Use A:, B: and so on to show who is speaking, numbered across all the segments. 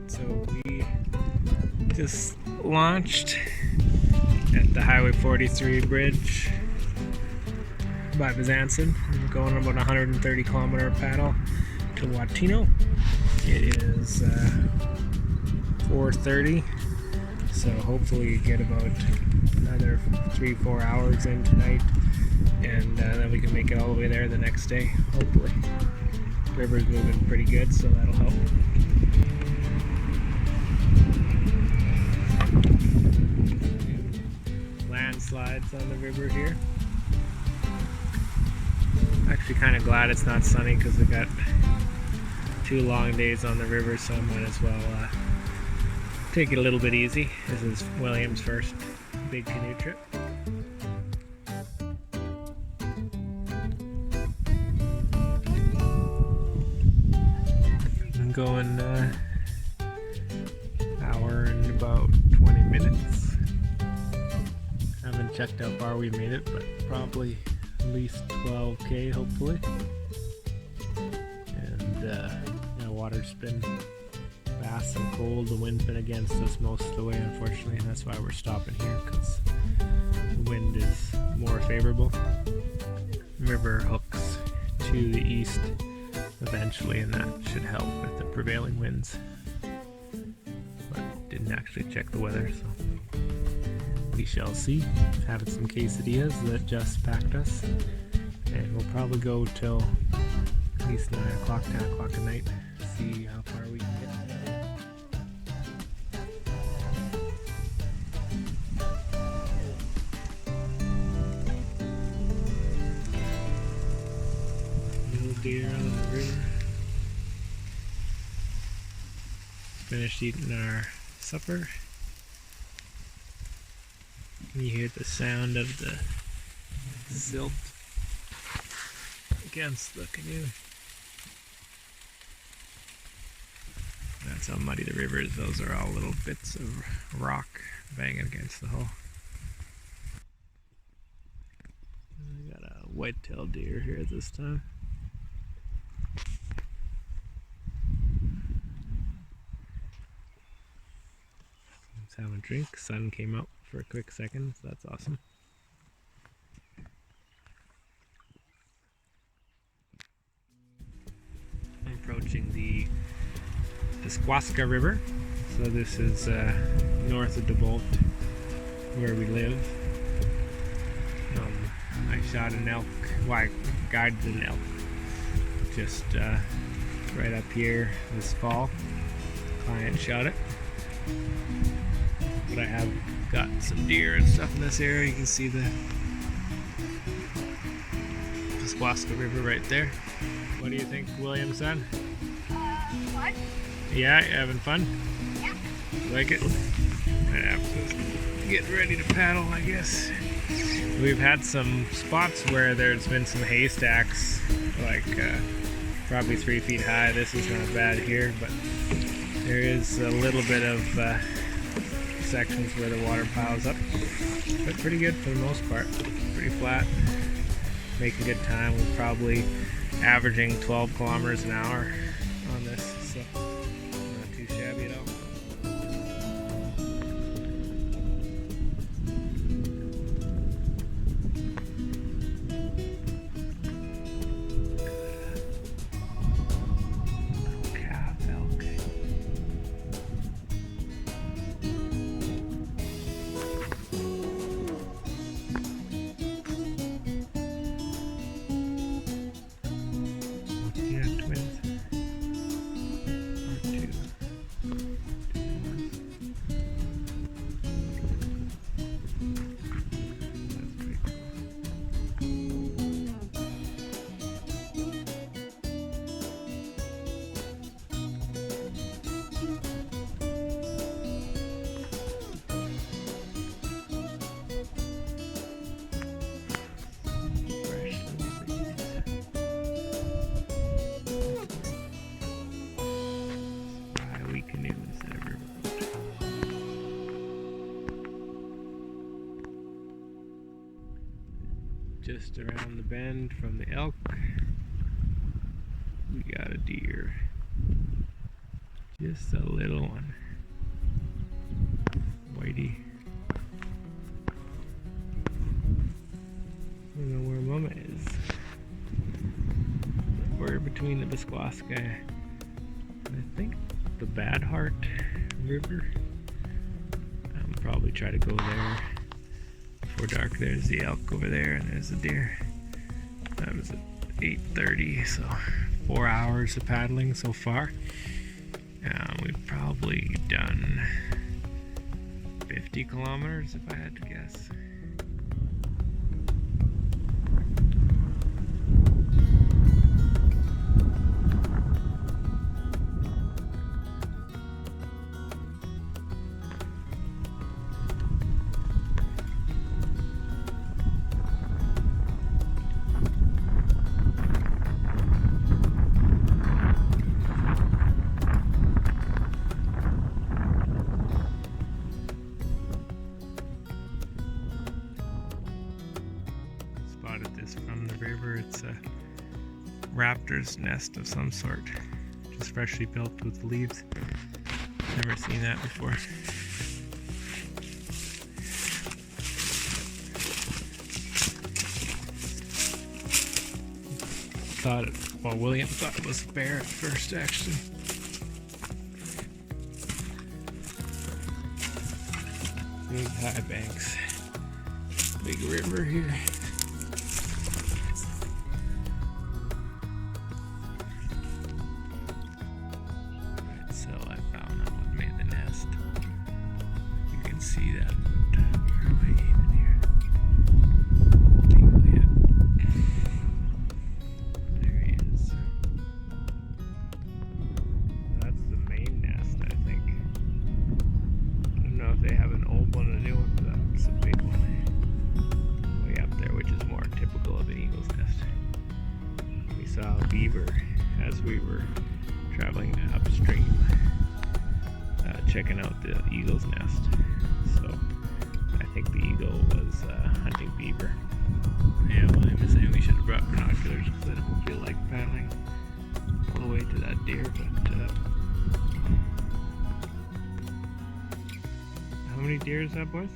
A: So we just launched at the Highway 43 bridge by Bezanson. We're going about 130 kilometer paddle to Watino. It is 4:30, so hopefully get about another 3-4 hours in tonight, and then we can make it all the way there the next day, hopefully. River's moving pretty good, so that'll help. Landslides on the river here. Actually kind of glad it's not sunny because we got 2 long days on the river, so I might as well take it a little bit easy. This is William's first big canoe trip. I'm going hour and about 20 minutes. Haven't checked how far we made it, but probably at least 12k hopefully. And water's been fast and cold. The wind's been against us most of the way, unfortunately, and that's why we're stopping here, because the wind is more favorable. The river hooks to the east eventually, and that should help with the prevailing winds. But didn't actually check the weather, so we shall see. Having some quesadillas that just packed us, and we'll probably go till at least 9 o'clock, 10 o'clock at night. See how far we can get. Little deer on the river. Finished eating our supper. You hear the sound of the silt against the canoe. That's how muddy the river is. Those are all little bits of rock banging against the hull. We got a white-tailed deer here this time. Let's have a drink. Sun came out for a quick second, so that's awesome. I'm approaching the Smoky River. So this is north of DeVault, where we live. I shot an elk, well, I guided an elk just right up here this fall. Client shot it. But I have got some deer and stuff in this area. You can see the Smoky River right there. What do you think, William, son?
B: Fun.
A: Yeah, you having fun?
B: Yeah.
A: Like it? Might have to get ready to paddle, I guess. We've had some spots where there's been some haystacks, like probably 3 feet high. This is not bad here, but there is a little bit of sections where the water piles up. But pretty good for the most part. Pretty flat. Making good time. We're probably averaging 12 kilometers an hour on this, so not too shabby at all. Calf elk. Yeah, twins. Or 2. That's pretty cool. Fresh little babies. We canoe instead of riverboat. Just around the bend from the elk, we got a deer Just a little one. Whitey. I don't know where Mama is. We're between the Bisquaska and I think the Bad Heart River. I'll probably try to go there before dark. There's the elk over there and there's the deer. That was at 8:30, so 4 hours of paddling so far. We've probably done 50 kilometers if I had to guess. From the river. It's a raptor's nest of some sort, just freshly built with leaves. Never seen that before. William thought it was a bear at first, actually. Big high banks, big river here. See that, but where am I even here? There he is. That's the main nest, I think. I don't know if they have an old one or a new one, but that's a big one. Way up there, which is more typical of an eagle's nest. We saw a beaver as we were traveling upstream, checking out the eagle's nest. So I think the eagle was hunting beaver. Yeah, William was saying we should have brought binoculars because I don't feel like paddling all the way to that deer. But how many deer is that, boys?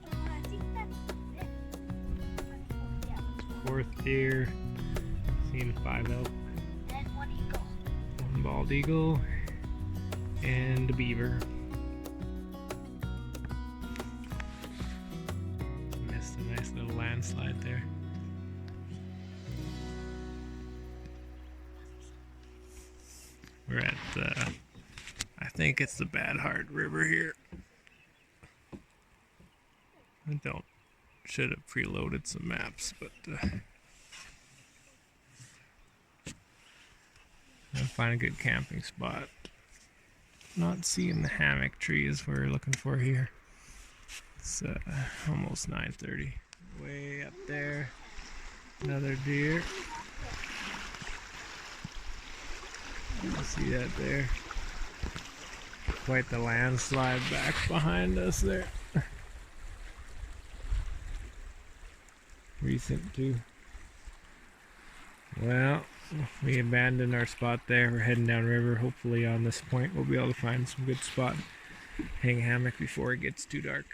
B: I think that's it. Yeah.
A: Fourth deer. Seen 5 elk.
B: And 1 eagle.
A: 1 bald eagle. And a beaver. Missed a nice little landslide there. We're at I think it's the Bad Heart River here. Should have preloaded some maps, but I'll find a good camping spot. Not seeing the hammock trees we're looking for here. It's almost 9:30. Way up there, another deer. You see that there? Quite the landslide back behind us there. Recent too. Well, we abandoned our spot there. We're heading downriver. Hopefully on this point we'll be able to find some good spot. Hang hammock before it gets too dark.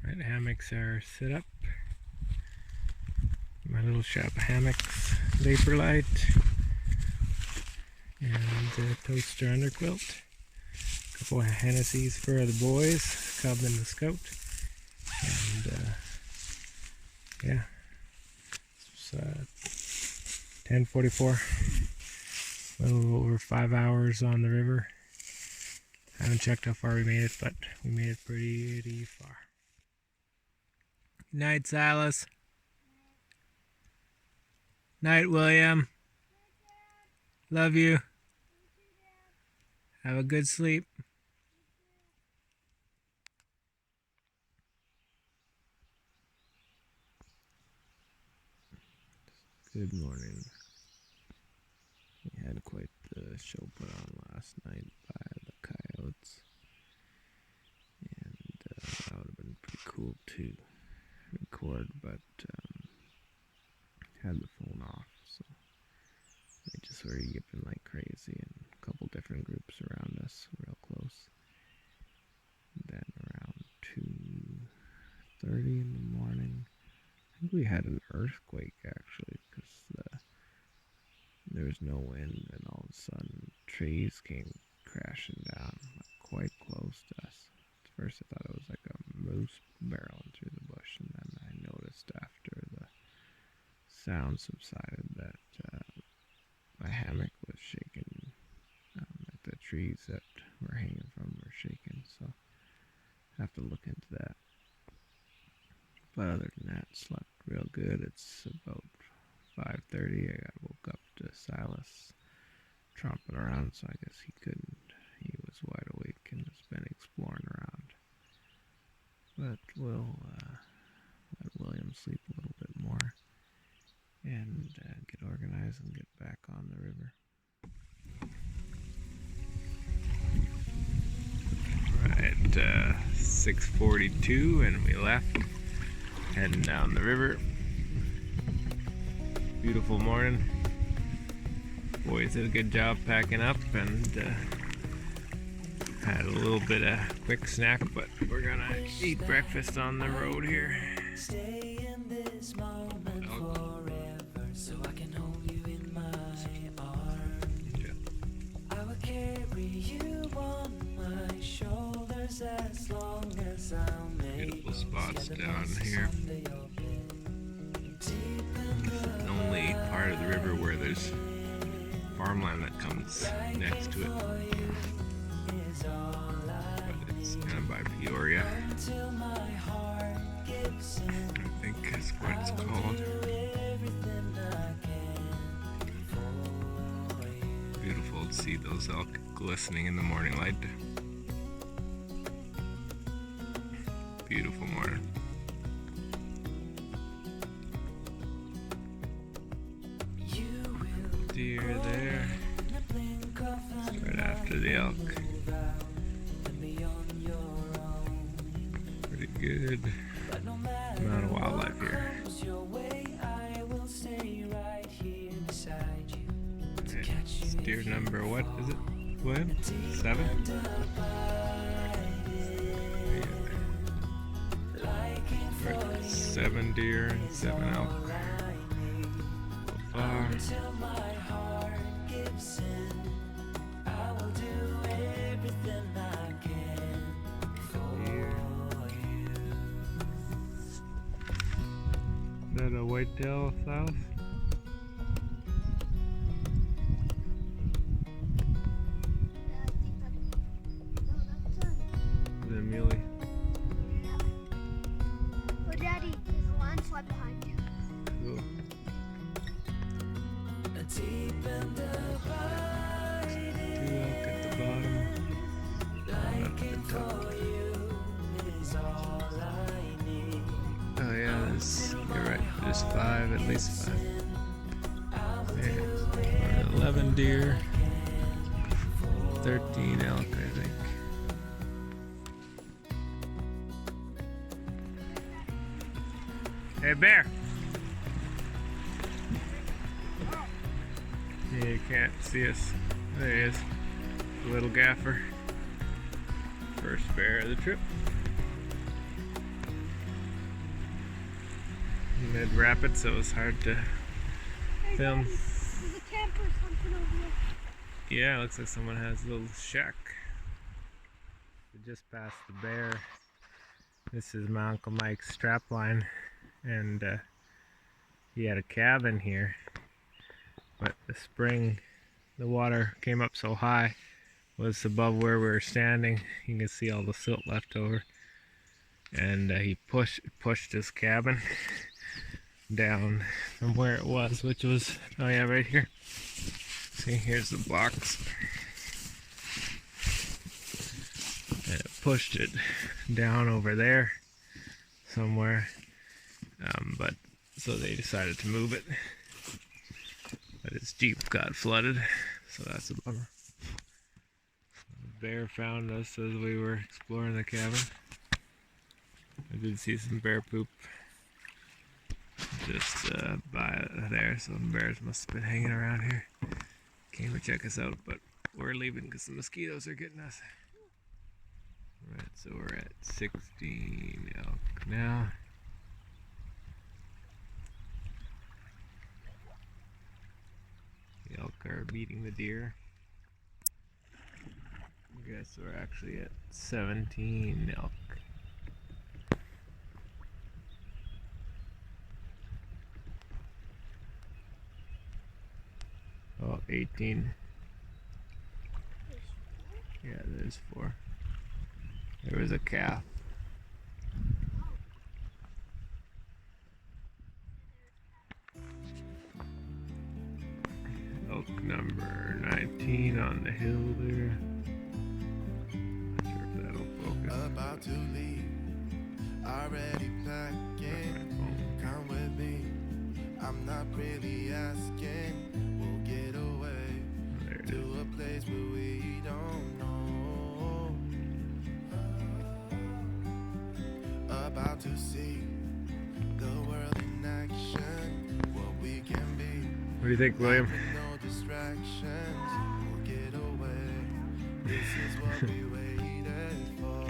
A: Right, hammocks are set up. My little shop of hammocks, vapor light, and a toaster underquilt. Couple of Hennessy's for the boys, Cub and the Scout, and yeah, it's 10:44. A little over 5 hours on the river. Haven't checked how far we made it, but we made it pretty far. Good night, Silas. Night, William. Love you. Have a good sleep. Good morning. We had quite the show put on last night by the coyotes, and that would have been pretty cool too. record, but had the phone off, so they just were yipping like crazy, and a couple different groups around us, real close. Then around 2:30 in the morning, I think we had an earthquake actually, because there was no wind, and all of a sudden trees came crashing down like, quite close to us. At first I thought it was like a moose barreling through the bush, and then I noticed after the sound subsided that my hammock was shaking, that the trees that we're hanging from were shaking, so I have to look into that. But other than that, slept real good. It's about 5:30. I got woke up to Silas tromping around, so I guess he couldn't. He was wide awake and has been exploring around. But we'll let William sleep a little bit more and get organized and get back on the river. Right, 6:42, and we left, heading down the river. Beautiful morning. Boys did a good job packing up, and had a little bit of quick snack, but we're gonna eat breakfast on the road here.
C: Stay in this moment forever, so I can hold you in my arms.
A: Yeah.
C: I will carry you on my shoulders as long as I'll make
A: Beautiful spots down here. This is the only part of the river where there's farmland that comes next to it. But it's kind of by Peoria, I think is what it's called. Beautiful to see those elk glistening in the morning light. Beautiful morning. Deer there. It's right after the elk. Pretty good amount of wildlife here. It's deer number, what is it, William? 7? Yeah. 7 deer and 7 elk so far. Is that a whitetail south? Is it a muley?
B: Oh, Daddy, there's a landslide behind you.
A: Cool.
C: Deep in the
A: 2 elk at the bottom. One up at the top. Oh yeah, you're right, there's 5, at least 5. Yeah, 11 deer, 13 elk, I think. Hey, bear! Yeah, you can't see us. There he is, the little gaffer. First bear of the trip. Mid rapid, so it was hard to film.
B: There's a camper or something over there.
A: Yeah, it looks like someone has a little shack. We just passed the bear. This is my Uncle Mike's strap line, and he had a cabin here. But the spring, the water came up so high, was above where we were standing. You can see all the silt left over, and he pushed his cabin down from where it was, which was, oh yeah, right here. See, here's the box. And it pushed it down over there somewhere. But so they decided to move it. But his Jeep got flooded, so that's a bummer. The bear found us as we were exploring the cabin. I did see some bear poop just by there. Some bears must have been hanging around here. Came to check us out, but we're leaving because the mosquitoes are getting us. Right, so we're at 16 elk now. The elk are beating the deer. I guess we're actually at 17 elk. Oh, 18. Yeah, there's 4. There was a calf. Elk number 19 on the hill there. Not sure if that'll focus.
D: About to leave, already packing. Come with me, I'm not really asking. We'll get away to a place where we don't know. About to see the world in action, what we can be.
A: What do you think, William?
D: No distractions, we'll get away. This is what we waited for.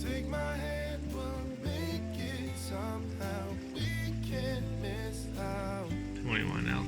D: Take my hand, we'll make it somehow. We can't miss out.
A: 21 elk.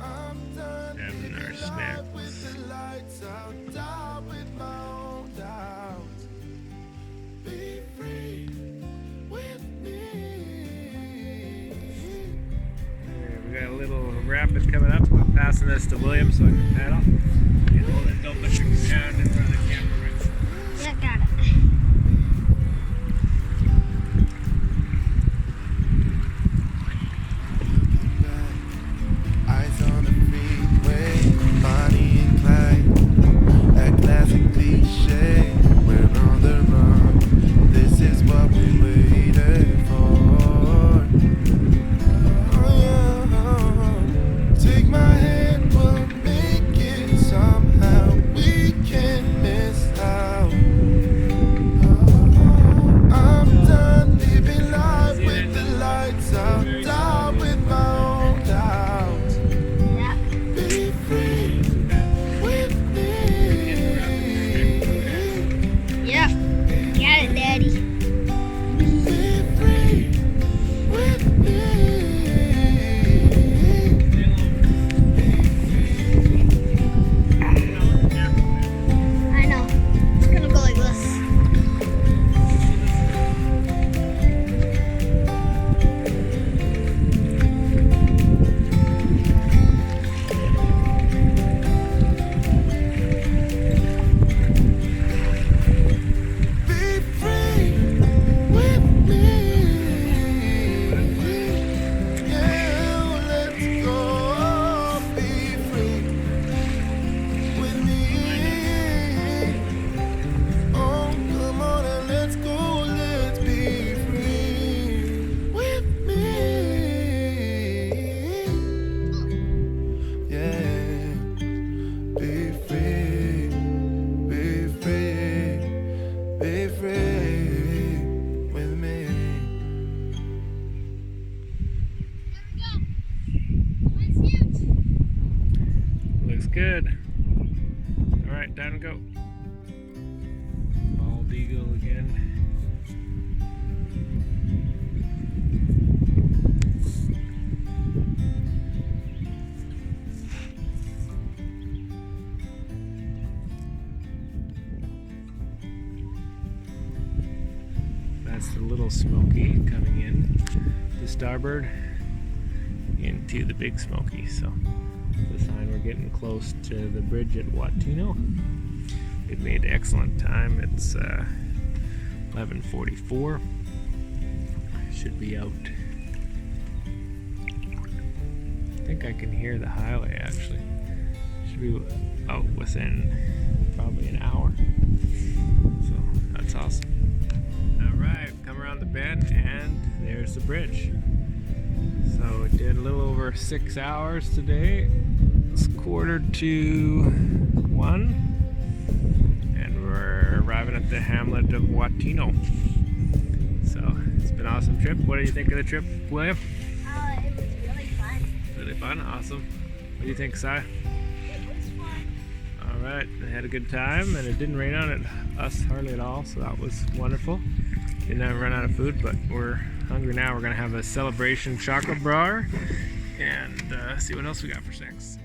D: I'm done
A: Having our snacks.
D: with the lights out, die with my own doubts. Be free with me.
A: Alright, we got a little rapid coming up. I'm passing this to William so I can paddle. And hold it, don't push it down in front of the camera.
B: Yeah, got it.
D: Eyes on the freeway, Bonnie and Clyde, a classic cliche. We're on the run. This is what we waited for. Take my hand, we'll make it somehow. We can't miss out. I'm done living life with the lights out, die with my own doubts.
B: Yeah.
D: Be free with me.
B: Yeah. Got it, Daddy.
D: Be free with me.
B: I know. It's gonna go like this.
D: Be free with me. Yeah, let's go. Be free with me. Oh, come on and let's go. Let's be free with me. Yeah, be free, be free, be free with me.
A: Looks good. Alright, time to go. Bald eagle again. That's the little Smoky coming in to starboard into the big Smoky. So this time we're getting close to the bridge at Watino. It made excellent time. It's 11:44. Should be out. I think I can hear the highway actually. Should be out within probably an hour. So that's awesome. Alright, come around the bend and there's the bridge. So it did a little over 6 hours today. It's 1:45, and we're arriving arriving at the hamlet of Watino. So it's been an awesome trip. What do you think of the trip, William?
B: It was really fun.
A: Really fun, awesome. What do you think, Si?
B: It was fun.
A: Alright, I had a good time and it didn't rain on us hardly at all, so that was wonderful. Didn't run out of food, but we're hungry now. We're gonna have a celebration chocolate bar and see what else we got for snacks.